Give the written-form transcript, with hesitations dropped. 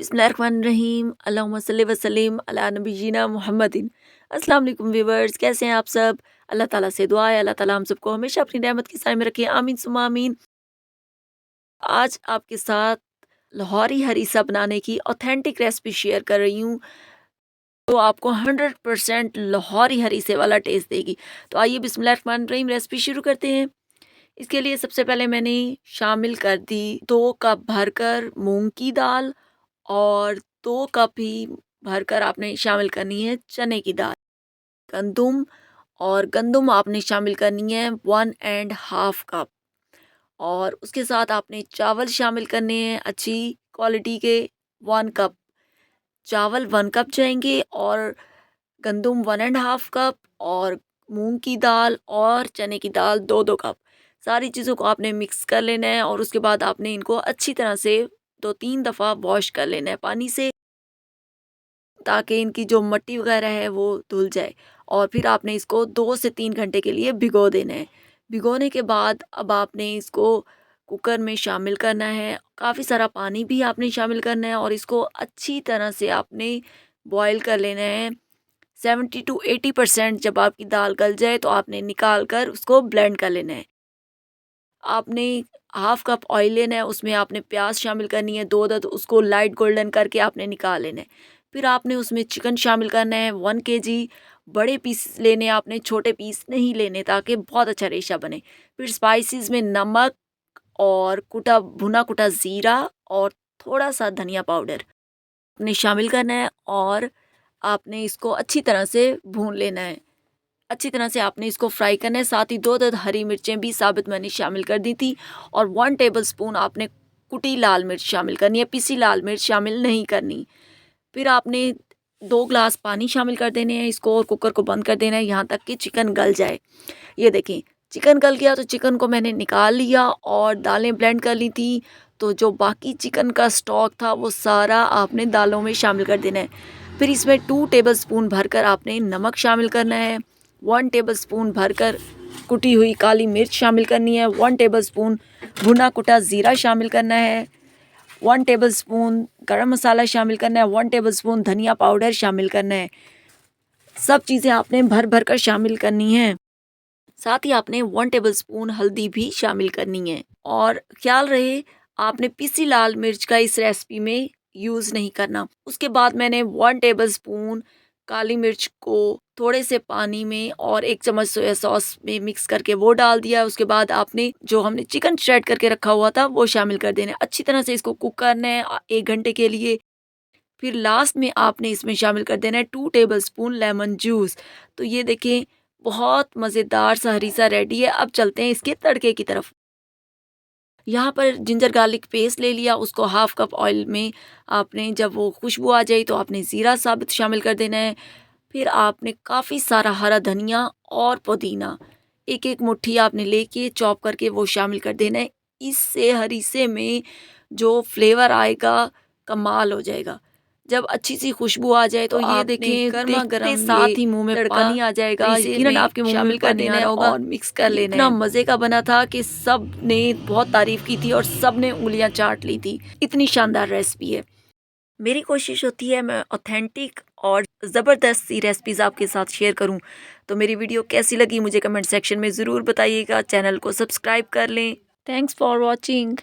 बिस्मिल्लाहिर्रहमानिर्रहीम अल्लाहुम्मा सल्ली व सल्लिम अला नबीना मुहम्मदिन। अस्सलाम वालेकुम व्यूवर्स, कैसे हैं आप सब। अल्लाह ताला से दुआ है अल्लाह ताला हम सबको हमेशा अपनी रहमत के साए में रखे, आमीन सुम्मा आमीन। आज आपके साथ लाहौरी हरीसा बनाने की ऑथेंटिक रेसिपी शेयर कर रही हूँ, तो आपको 100% लाहौरी हरीसे वाला टेस्ट देगी। तो आइए बिस्मिल्लाहिर्रहमानिर्रहीम रेसिपी शुरू करते हैं। इसके लिए सबसे पहले मैंने शामिल कर दी 2 कप भरकर मूंग की दाल, और 2 कप ही भरकर आपने शामिल करनी है चने की दाल। गंदुम, और गंदुम आपने शामिल करनी है 1.5 कप। और उसके साथ आपने चावल शामिल करने हैं अच्छी क्वालिटी के 1 कप। चावल 1 कप जाएंगे, और गंदुम 1.5 कप, और मूंग की दाल और चने की दाल 2-2 कप। सारी चीज़ों को आपने मिक्स कर लेना है, और उसके बाद आपने इनको अच्छी तरह से 2-3 दफ़ा वॉश कर लेना है पानी से, ताकि इनकी जो मट्टी वगैरह है वो धुल जाए। और फिर आपने इसको 2 से 3 घंटे के लिए भिगो देना है। भिगोने के बाद अब आपने इसको कुकर में शामिल करना है। काफ़ी सारा पानी भी आपने शामिल करना है, और इसको अच्छी तरह से आपने बॉईल कर लेना है। 70 to 80% जब आपकी दाल गल जाए तो आपने निकाल कर उसको ब्लेंड कर लेना है। आपने 1/2 कप ऑयल लेना है, उसमें आपने प्याज शामिल करनी है 2 अदद, उसको लाइट गोल्डन करके आपने निकाल लेना है। फिर आपने उसमें चिकन शामिल करना है 1 kg। बड़े पीस लेने हैं आपने, छोटे पीस नहीं लेने, ताकि बहुत अच्छा रेशा बने। फिर स्पाइसेस में नमक, और भुना कुटा ज़ीरा, और थोड़ा सा धनिया पाउडर आपने शामिल करना है, और आपने इसको अच्छी तरह से भून लेना है। अच्छी तरह से आपने इसको फ्राई करना है। साथ ही 2 अदद हरी मिर्चें भी साबित मैंने शामिल कर दी थी, और 1 टेबलस्पून आपने कुटी लाल मिर्च शामिल करनी है, पिसी लाल मिर्च शामिल नहीं करनी। फिर आपने 2 ग्लास पानी शामिल कर देने हैं इसको, और कुकर को बंद कर देना है यहाँ तक कि चिकन गल जाए। ये देखें, चिकन गल गया तो चिकन को मैंने निकाल लिया, और दालें ब्लेंड कर ली थी। तो जो बाकी चिकन का स्टॉक था वो सारा आपने दालों में शामिल कर देना है। फिर इसमें 2 टेबलस्पून भरकर आपने नमक शामिल करना है। 1 टेबलस्पून भरकर कुटी हुई काली मिर्च शामिल करनी है। 1 टेबलस्पून भुना कुटा ज़ीरा शामिल करना है। 1 टेबलस्पून गरम मसाला शामिल करना है। 1 टेबलस्पून धनिया पाउडर शामिल करना है। सब चीज़ें आपने भर भर कर शामिल करनी है। साथ ही आपने 1 टेबलस्पून हल्दी भी शामिल करनी है, और ख्याल रहे आपने पिसी लाल मिर्च का इस रेसिपी में यूज़ नहीं करना। उसके बाद मैंने 1 टेबलस्पून काली मिर्च को थोड़े से पानी में और 1 चम्मच सोया सॉस में मिक्स करके वो डाल दिया। उसके बाद आपने जो हमने चिकन श्रेड करके रखा हुआ था वो शामिल कर देना है। अच्छी तरह से इसको कुक करना है 1 घंटे के लिए। फिर लास्ट में आपने इसमें शामिल कर देना है 2 टेबलस्पून लेमन जूस। तो ये देखें, बहुत मज़ेदार सा हरीसा रेडी है। अब चलते हैं इसके तड़के की तरफ। यहाँ पर जिंजर गार्लिक पेस्ट ले लिया, उसको 1/2 कप ऑयल में आपने, जब वो खुशबू आ जाए तो आपने ज़ीरा साबित शामिल कर देना है। फिर आपने काफ़ी सारा हरा धनिया और पुदीना एक एक मुट्ठी आपने लेके चॉप करके वो शामिल कर देना है। इससे हरीसे में जो फ्लेवर आएगा कमाल हो जाएगा। जब अच्छी सी खुशबू आ जाए तो ये देखें, गर्मा गर्म साथ ही मुंह में पानी आ जाएगा, यकीनन आपके मुंह में पानी आ रहा होगा, और मिक्स कर लेना है। इतना मज़े का बना था कि सब ने बहुत तारीफ़ की थी, और सब ने उंगलियां चाट ली थी। इतनी शानदार रेसिपी है। मेरी कोशिश होती है मैं ऑथेंटिक और ज़बरदस्त सी रेसिपीज़ आपके साथ शेयर करूं। तो मेरी वीडियो कैसी लगी मुझे कमेंट सेक्शन में ज़रूर बताइएगा। चैनल को सब्सक्राइब कर लें। Thanks for watching.